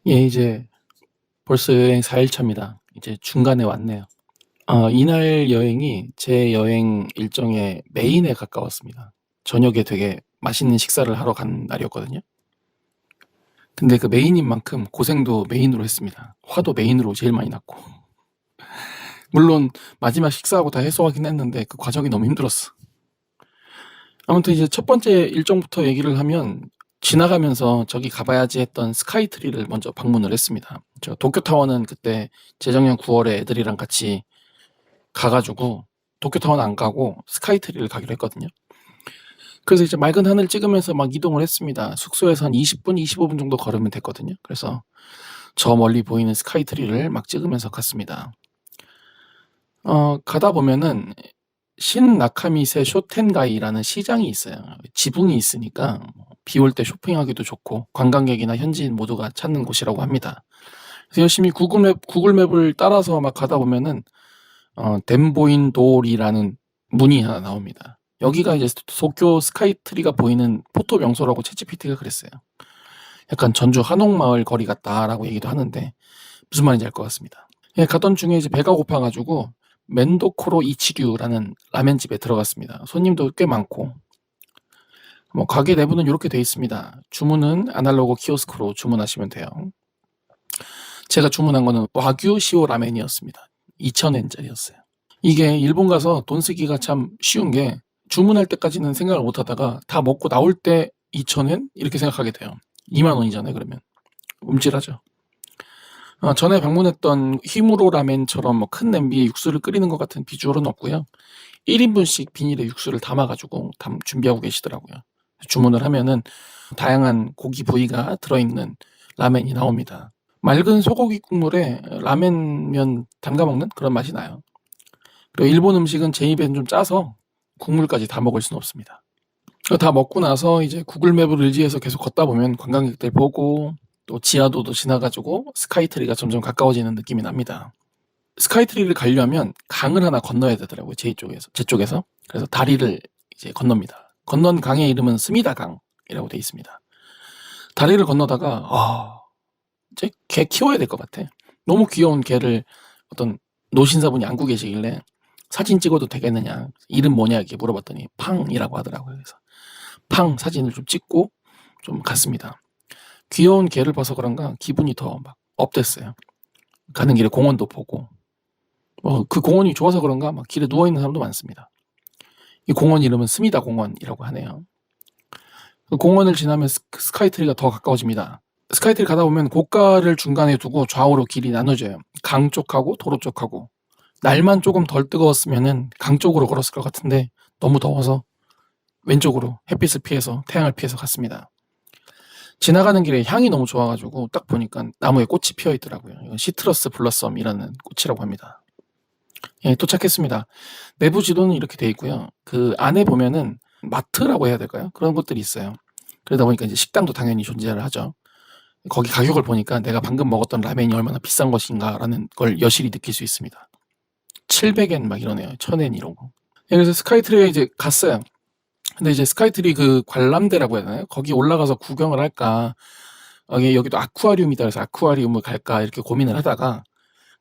예, 이제 벌써 여행 4일 차입니다. 이제 중간에 왔네요. 이날 여행이 제 여행 일정의 메인에 가까웠습니다. 저녁에 되게 맛있는 식사를 하러 간 날이었거든요. 근데 그 메인인 만큼 고생도 메인으로 했습니다. 화도 메인으로 제일 많이 났고. 물론 마지막 식사하고 다 해소하긴 했는데 그 과정이 너무 힘들었어. 아무튼 이제 첫 번째 일정부터 얘기를 하면 지나가면서 저기 가봐야지 했던 스카이트리를 먼저 방문을 했습니다. 저 도쿄타워는 그때 재작년 9월에 애들이랑 같이 가가지고 도쿄타워는 안 가고 스카이트리를 가기로 했거든요. 그래서 이제 맑은 하늘 찍으면서 막 이동을 했습니다. 숙소에서 한 20분, 25분 정도 걸으면 됐거든요. 그래서 저 멀리 보이는 스카이트리를 막 찍으면서 갔습니다. 가다 보면은 신나카미세 쇼텐가이라는 시장이 있어요. 지붕이 있으니까 비 올 때 쇼핑하기도 좋고 관광객이나 현지인 모두가 찾는 곳이라고 합니다. 그래서 열심히 구글맵을 따라서 막 가다 보면은 덴보인돌이라는 문이 하나 나옵니다. 여기가 이제 도쿄 스카이트리가 보이는 포토 명소라고 챗GPT가 그랬어요. 약간 전주 한옥마을 거리 같다라고 얘기도 하는데 무슨 말인지 알 것 같습니다. 예, 가던 중에 이제 배가 고파가지고 멘도코로 이치류라는 라멘집에 들어갔습니다. 손님도 꽤 많고 뭐 가게 내부는 이렇게 돼 있습니다. 주문은 아날로그 키오스크로 주문하시면 돼요. 제가 주문한 거는 와규 시오 라멘이었습니다. 2,000엔짜리였어요. 이게 일본 가서 돈 쓰기가 참 쉬운 게 주문할 때까지는 생각을 못 하다가 다 먹고 나올 때 2,000엔? 이렇게 생각하게 돼요. 2만 원이잖아요, 그러면. 움찔하죠. 전에 방문했던 히무로 라멘처럼 뭐 큰 냄비에 육수를 끓이는 것 같은 비주얼은 없고요. 1인분씩 비닐에 육수를 담아가지고 준비하고 계시더라고요. 주문을 하면은 다양한 고기 부위가 들어있는 라멘이 나옵니다. 맑은 소고기 국물에 라멘면 담가 먹는 그런 맛이 나요. 그리고 일본 음식은 제 입엔 좀 짜서 국물까지 다 먹을 수는 없습니다. 다 먹고 나서 이제 구글맵을 의지해서 계속 걷다 보면 관광객들 보고 또 지하도도 지나가지고 스카이트리가 점점 가까워지는 느낌이 납니다. 스카이트리를 가려면 강을 하나 건너야 되더라고요. 제 쪽에서. 그래서 다리를 이제 건넙니다. 건넌 강의 이름은 스미다강이라고 돼 있습니다. 다리를 건너다가 이제 개 키워야 될 것 같아. 너무 귀여운 개를 어떤 노신사분이 안고 계시길래 사진 찍어도 되겠느냐, 이름 뭐냐 이렇게 물어봤더니 팡이라고 하더라고요. 그래서 팡 사진을 좀 찍고 좀 갔습니다. 귀여운 개를 봐서 그런가 기분이 더 막 업됐어요. 가는 길에 공원도 보고 그 공원이 좋아서 그런가 막 길에 누워있는 사람도 많습니다. 이 공원 이름은 스미다 공원이라고 하네요. 그 공원을 지나면 스카이트리가 더 가까워집니다. 스카이트리 가다 보면 고가를 중간에 두고 좌우로 길이 나눠져요. 강 쪽하고 도로 쪽하고. 날만 조금 덜 뜨거웠으면은 강 쪽으로 걸었을 것 같은데 너무 더워서 왼쪽으로 햇빛을 피해서 태양을 피해서 갔습니다. 지나가는 길에 향이 너무 좋아가지고 딱 보니까 나무에 꽃이 피어 있더라고요. 이건 시트러스 블러썸이라는 꽃이라고 합니다. 예, 도착했습니다. 내부 지도는 이렇게 돼 있고요. 그 안에 보면은 마트라고 해야 될까요? 그런 것들이 있어요. 그러다 보니까 이제 식당도 당연히 존재를 하죠. 거기 가격을 보니까 내가 방금 먹었던 라멘이 얼마나 비싼 것인가라는 걸 여실히 느낄 수 있습니다. 700엔 막 이러네요. 1000엔 이러고. 예, 그래서 스카이트리에 이제 갔어요. 근데 이제 스카이트리 그 관람대라고 해야 되나요? 거기 올라가서 구경을 할까? 여기도 아쿠아리움이다 그래서 아쿠아리움을 갈까 이렇게 고민을 하다가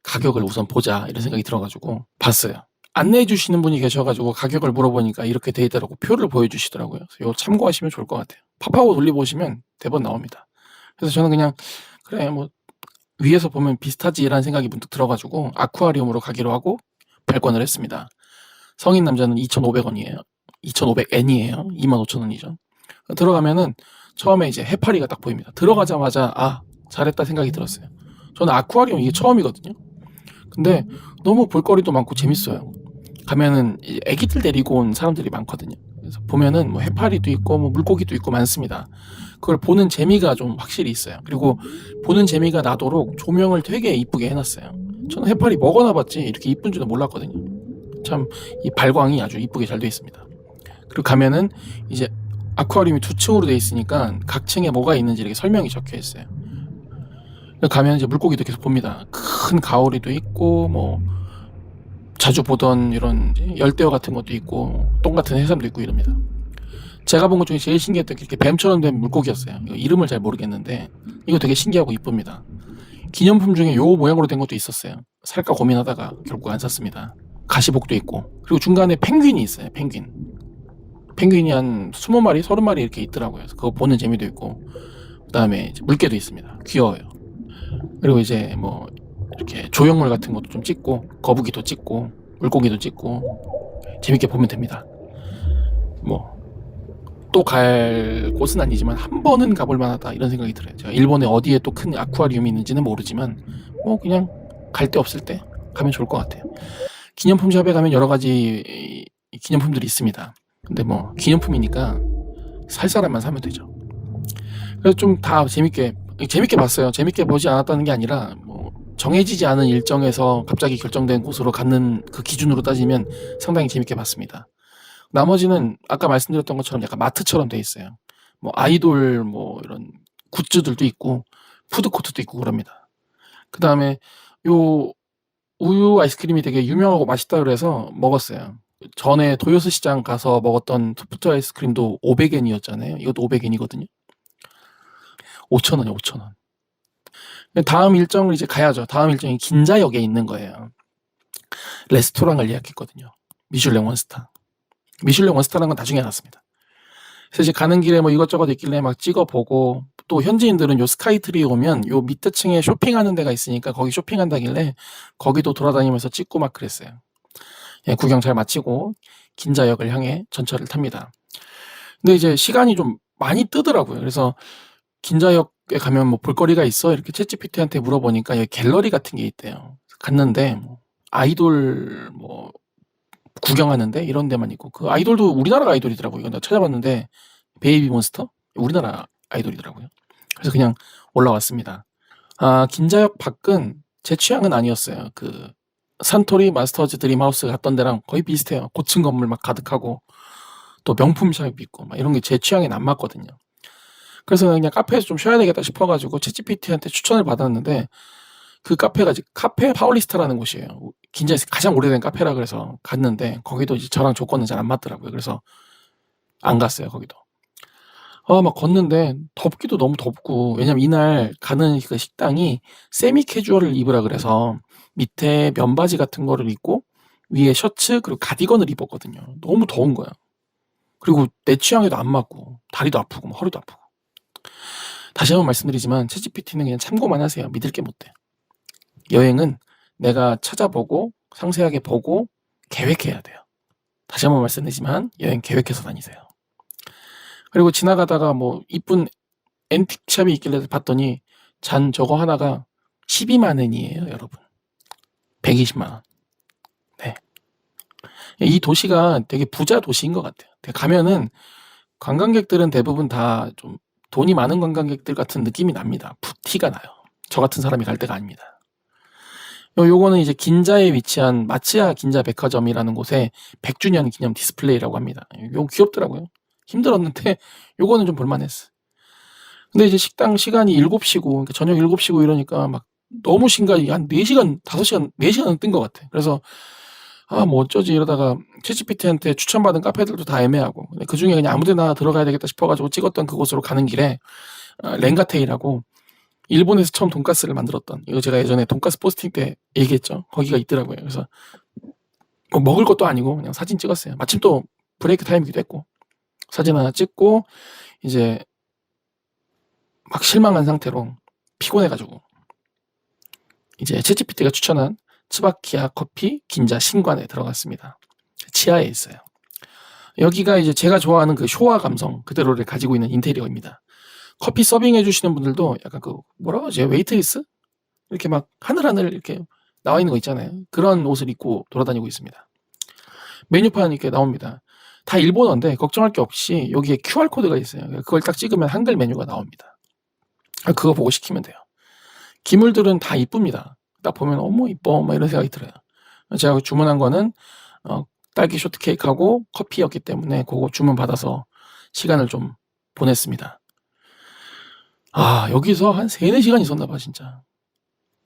가격을 우선 보자 이런 생각이 들어가지고 봤어요. 안내해 주시는 분이 계셔가지고 가격을 물어보니까 이렇게 돼 있더라고. 표를 보여주시더라고요. 그래서 이거 참고하시면 좋을 것 같아요. 팝하고 돌려보시면 대본 나옵니다. 그래서 저는 그냥 그래 뭐 위에서 보면 비슷하지라는 생각이 문득 들어가지고 아쿠아리움으로 가기로 하고 발권을 했습니다. 성인 남자는 2,500원이에요. 2,500엔이에요. 25,000원이죠. 들어가면은 처음에 이제 해파리가 딱 보입니다. 들어가자마자 잘했다 생각이 들었어요. 저는 아쿠아리움 이게 처음이거든요. 근데 너무 볼거리도 많고 재밌어요. 가면은 애기들 데리고 온 사람들이 많거든요. 그래서 보면은 뭐 해파리도 있고 뭐 물고기도 있고 많습니다. 그걸 보는 재미가 좀 확실히 있어요. 그리고 보는 재미가 나도록 조명을 되게 이쁘게 해놨어요. 저는 해파리 먹어나 봤지 이렇게 이쁜 줄은 몰랐거든요. 참 이 발광이 아주 이쁘게 잘 돼 있습니다. 그리고 가면은 이제 아쿠아리움이 2층으로 돼 있으니까 각 층에 뭐가 있는지 이렇게 설명이 적혀 있어요. 가면 이제 물고기도 계속 봅니다. 큰 가오리도 있고 뭐 자주 보던 이런 열대어 같은 것도 있고 똥 같은 해삼도 있고 이럽니다. 제가 본 것 중에 제일 신기했던 게 이렇게 뱀처럼 된 물고기였어요. 이거 이름을 잘 모르겠는데 이거 되게 신기하고 이쁩니다. 기념품 중에 요 모양으로 된 것도 있었어요. 살까 고민하다가 결국 안 샀습니다. 가시복도 있고, 그리고 중간에 펭귄이 있어요. 펭귄이 한 20마리, 30마리 이렇게 있더라고요. 그래서 그거 보는 재미도 있고, 그다음에 물개도 있습니다. 귀여워요. 그리고 이제 뭐 이렇게 조형물 같은 것도 좀 찍고, 거북이도 찍고, 물고기도 찍고, 재밌게 보면 됩니다. 뭐 또 갈 곳은 아니지만 한 번은 가볼 만하다 이런 생각이 들어요. 제가 일본에 어디에 또 큰 아쿠아리움이 있는지는 모르지만 뭐 그냥 갈 데 없을 때 가면 좋을 것 같아요. 기념품 샵에 가면 여러 가지 기념품들이 있습니다. 근데 뭐 기념품이니까 살 사람만 사면 되죠. 그래서 좀 다 재밌게 봤어요. 재밌게 보지 않았다는 게 아니라 뭐 정해지지 않은 일정에서 갑자기 결정된 곳으로 가는 그 기준으로 따지면 상당히 재밌게 봤습니다. 나머지는 아까 말씀드렸던 것처럼 약간 마트처럼 돼 있어요. 뭐 아이돌 뭐 이런 굿즈들도 있고 푸드코트도 있고 그럽니다. 그다음에 요 우유 아이스크림이 되게 유명하고 맛있다 그래서 먹었어요. 전에 도요스 시장 가서 먹었던 소프트 아이스크림도 500엔이었잖아요. 이것도 500엔이거든요. 5,000원이요, 5,000원. 다음 일정을 이제 가야죠. 다음 일정이 긴자역에 있는 거예요. 레스토랑을 예약했거든요. 미슐랭 원스타. 미슐랭 원스타라는 건 나중에 알았습니다. 그래서 이제 가는 길에 뭐 이것저것 있길래 막 찍어보고, 또 현지인들은 요 스카이트리 오면 요 밑에 층에 쇼핑하는 데가 있으니까 거기 쇼핑한다길래 거기도 돌아다니면서 찍고 막 그랬어요. 예, 구경 잘 마치고 긴자역을 향해 전철을 탑니다. 근데 이제 시간이 좀 많이 뜨더라고요. 그래서 긴자역에 가면 뭐 볼거리가 있어? 이렇게 챗GPT한테 물어보니까 여기 갤러리 같은 게 있대요. 갔는데 뭐 아이돌 뭐 구경하는데 이런 데만 있고, 그 아이돌도 우리나라 아이돌이더라고요. 이거 나 찾아봤는데 베이비 몬스터? 우리나라 아이돌이더라고요. 그래서 그냥 올라왔습니다. 아, 긴자역 밖은 제 취향은 아니었어요. 그 산토리 마스터즈 드림하우스 갔던 데랑 거의 비슷해요. 고층 건물 막 가득하고 또 명품샵 있고 막 이런 게 제 취향엔 안 맞거든요. 그래서 그냥 카페에서 좀 쉬어야 되겠다 싶어가지고 챗GPT한테 추천을 받았는데, 그 카페가 이제 카페 파울리스타라는 곳이에요. 긴자에서 가장 오래된 카페라 그래서 갔는데 거기도 이제 저랑 조건은 잘 안 맞더라고요. 그래서 안 갔어요, 거기도. 막 걷는데 덥기도 너무 덥고, 왜냐면 이날 가는 그 식당이 세미 캐주얼을 입으라 그래서 밑에 면바지 같은 거를 입고 위에 셔츠 그리고 가디건을 입었거든요. 너무 더운 거야. 그리고 내 취향에도 안 맞고 다리도 아프고 막 허리도 아프고. 다시 한번 말씀드리지만 챗GPT는 그냥 참고만 하세요. 믿을 게 못 돼. 여행은 내가 찾아보고 상세하게 보고 계획해야 돼요. 다시 한번 말씀드리지만 여행 계획해서 다니세요. 그리고 지나가다가 뭐 이쁜 앤틱샵이 있길래 봤더니 잔 저거 하나가 12만 엔이에요, 여러분. 120만 원. 네. 이 도시가 되게 부자 도시인 것 같아요. 가면은 관광객들은 대부분 다 좀 돈이 많은 관광객들 같은 느낌이 납니다. 티가 나요. 저 같은 사람이 갈 데가 아닙니다. 요거는 이제 긴자에 위치한 마츠야 긴자 백화점이라는 곳에 100주년 기념 디스플레이라고 합니다. 요거 귀엽더라고요. 힘들었는데 요거는 좀 볼만했어. 근데 이제 식당 시간이 7시고, 그러니까 저녁 7시고 이러니까 막 너무 심각이 한 4시간, 5시간, 4시간은 뜬 것 같아. 그래서 뭐 어쩌지 이러다가 챗GPT한테 추천받은 카페들도 다 애매하고, 그 중에 그냥 아무 데나 들어가야 되겠다 싶어가지고 찍었던 그곳으로 가는 길에 렌가테이라고 일본에서 처음 돈가스를 만들었던, 이거 제가 예전에 돈가스 포스팅 때 얘기했죠. 거기가 있더라고요. 그래서 뭐 먹을 것도 아니고 그냥 사진 찍었어요. 마침 또 브레이크 타임이기도 했고 사진 하나 찍고 이제 막 실망한 상태로 피곤해가지고 이제 챗GPT가 추천한 츠바키야 커피 긴자 신관에 들어갔습니다. 지하에 있어요. 여기가 이제 제가 좋아하는 그 쇼와 감성 그대로를 가지고 있는 인테리어입니다. 커피 서빙 해주시는 분들도 약간 그 뭐라고 하지? 웨이트리스? 이렇게 막 하늘하늘 이렇게 나와 있는 거 있잖아요. 그런 옷을 입고 돌아다니고 있습니다. 메뉴판 이렇게 나옵니다. 다 일본어인데 걱정할 게 없이 여기에 QR코드가 있어요. 그걸 딱 찍으면 한글 메뉴가 나옵니다. 그거 보고 시키면 돼요. 기물들은 다 이쁩니다. 딱 보면 어머 이뻐 막 이런 생각이 들어요. 제가 주문한 거는 딸기 쇼트케이크하고 커피였기 때문에 그거 주문 받아서 시간을 좀 보냈습니다. 여기서 한 3-4시간 있었나 봐 진짜.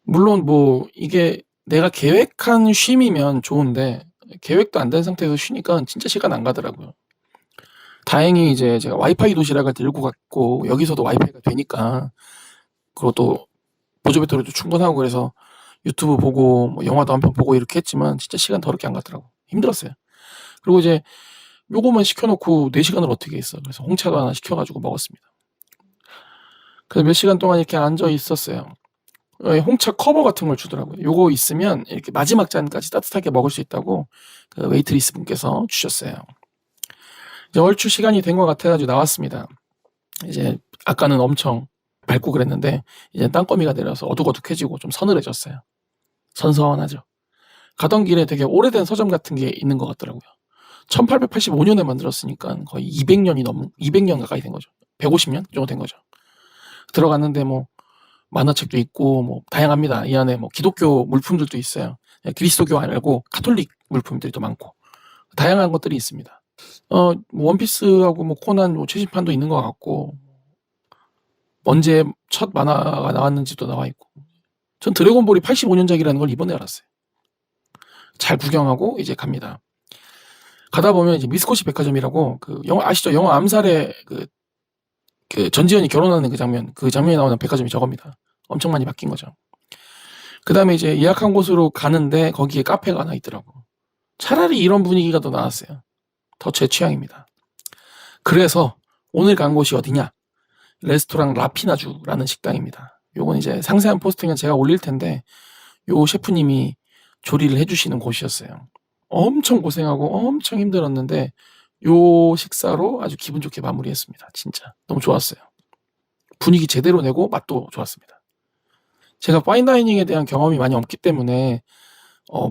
물론 뭐 이게 내가 계획한 쉼이면 좋은데 계획도 안 된 상태에서 쉬니까 진짜 시간 안 가더라고요. 다행히 이제 제가 와이파이 도시락을 들고 갔고 여기서도 와이파이가 되니까, 그리고 또 보조 배터리도 충분하고 그래서 유튜브 보고 뭐 영화도 한 편 보고 이렇게 했지만 진짜 시간 더럽게 안 갔더라고. 힘들었어요. 그리고 이제 요거만 시켜놓고 4시간을 어떻게 했어. 그래서 홍차도 하나 시켜가지고 먹었습니다. 그래서 몇 시간 동안 이렇게 앉아 있었어요. 홍차 커버 같은 걸 주더라고요. 요거 있으면 이렇게 마지막 잔까지 따뜻하게 먹을 수 있다고 그 웨이트리스 분께서 주셨어요. 이제 얼추 시간이 된 것 같아가지고 나왔습니다. 이제 아까는 엄청 밝고 그랬는데 이제 땅거미가 내려서 어둑어둑해지고 좀 서늘해졌어요. 선선하죠. 가던 길에 되게 오래된 서점 같은 게 있는 것 같더라고요. 1885년에 만들었으니까 거의 200년 가까이 된 거죠. 150년 정도 된 거죠. 들어갔는데 뭐 만화책도 있고 뭐 다양합니다. 이 안에 뭐 기독교 물품들도 있어요. 그리스도교 말고 가톨릭 물품들이 또 많고 다양한 것들이 있습니다. 뭐 원피스하고 뭐 코난 뭐 최신판도 있는 것 같고 언제 첫 만화가 나왔는지도 나와 있고 전 드래곤볼이 85년작이라는 걸 이번에 알았어요. 잘 구경하고 이제 갑니다. 가다 보면 이제 미스코시 백화점이라고 그 영화 아시죠? 영화 암살의 그 전지현이 결혼하는 그 장면에 나오는 백화점이 저겁니다. 엄청 많이 바뀐 거죠. 그 다음에 이제 예약한 곳으로 가는데 거기에 카페가 하나 있더라고. 차라리 이런 분위기가 더 나았어요. 더 제 취향입니다. 그래서 오늘 간 곳이 어디냐? 레스토랑 라피나주라는 식당입니다. 요건 이제 상세한 포스팅은 제가 올릴 텐데 요 셰프님이 조리를 해주시는 곳이었어요. 엄청 고생하고 엄청 힘들었는데 요 식사로 아주 기분 좋게 마무리했습니다. 진짜 너무 좋았어요. 분위기 제대로 내고 맛도 좋았습니다. 제가 파인다이닝에 대한 경험이 많이 없기 때문에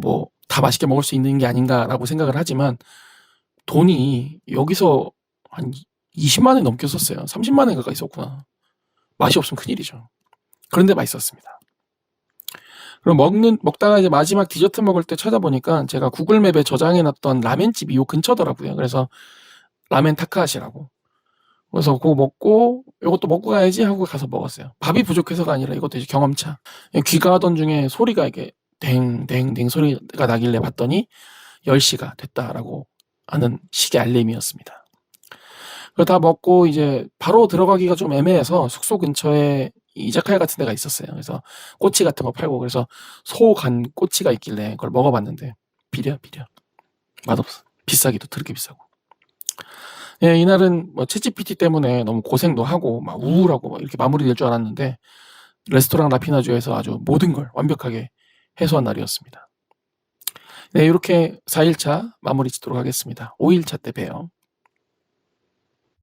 뭐 다 맛있게 먹을 수 있는 게 아닌가라고 생각을 하지만 돈이 여기서 한 20만 원이 넘게 썼어요. 30만 원 가까이 썼구나. 맛이 없으면 큰일이죠. 그런데 맛있었습니다. 그럼 먹다가 이제 마지막 디저트 먹을 때 찾아보니까 제가 구글맵에 저장해놨던 라멘집이 요 근처더라고요. 그래서 라멘 타카하시라고. 그래서 그거 먹고 이것도 먹고 가야지 하고 가서 먹었어요. 밥이 부족해서가 아니라 이것도 이제 경험차. 귀가 하던 중에 소리가 이게 댕댕댕 소리가 나길래 봤더니 10시가 됐다라고 하는 시계 알림이었습니다. 그거 다 먹고 이제 바로 들어가기가 좀 애매해서 숙소 근처에 이자카야 같은 데가 있었어요. 그래서 꼬치 같은 거 팔고 그래서 소 간 꼬치가 있길래 그걸 먹어봤는데 비려 맛없어. 비싸기도 더럽게 비싸고. 예, 이날은 뭐 챗GPT 때문에 너무 고생도 하고 막 우울하고 막 이렇게 마무리될 줄 알았는데 레스토랑 라피나주에서 아주 모든 걸 완벽하게 해소한 날이었습니다. 네, 이렇게 4일차 마무리 짓도록 하겠습니다. 5일차 때 봬요.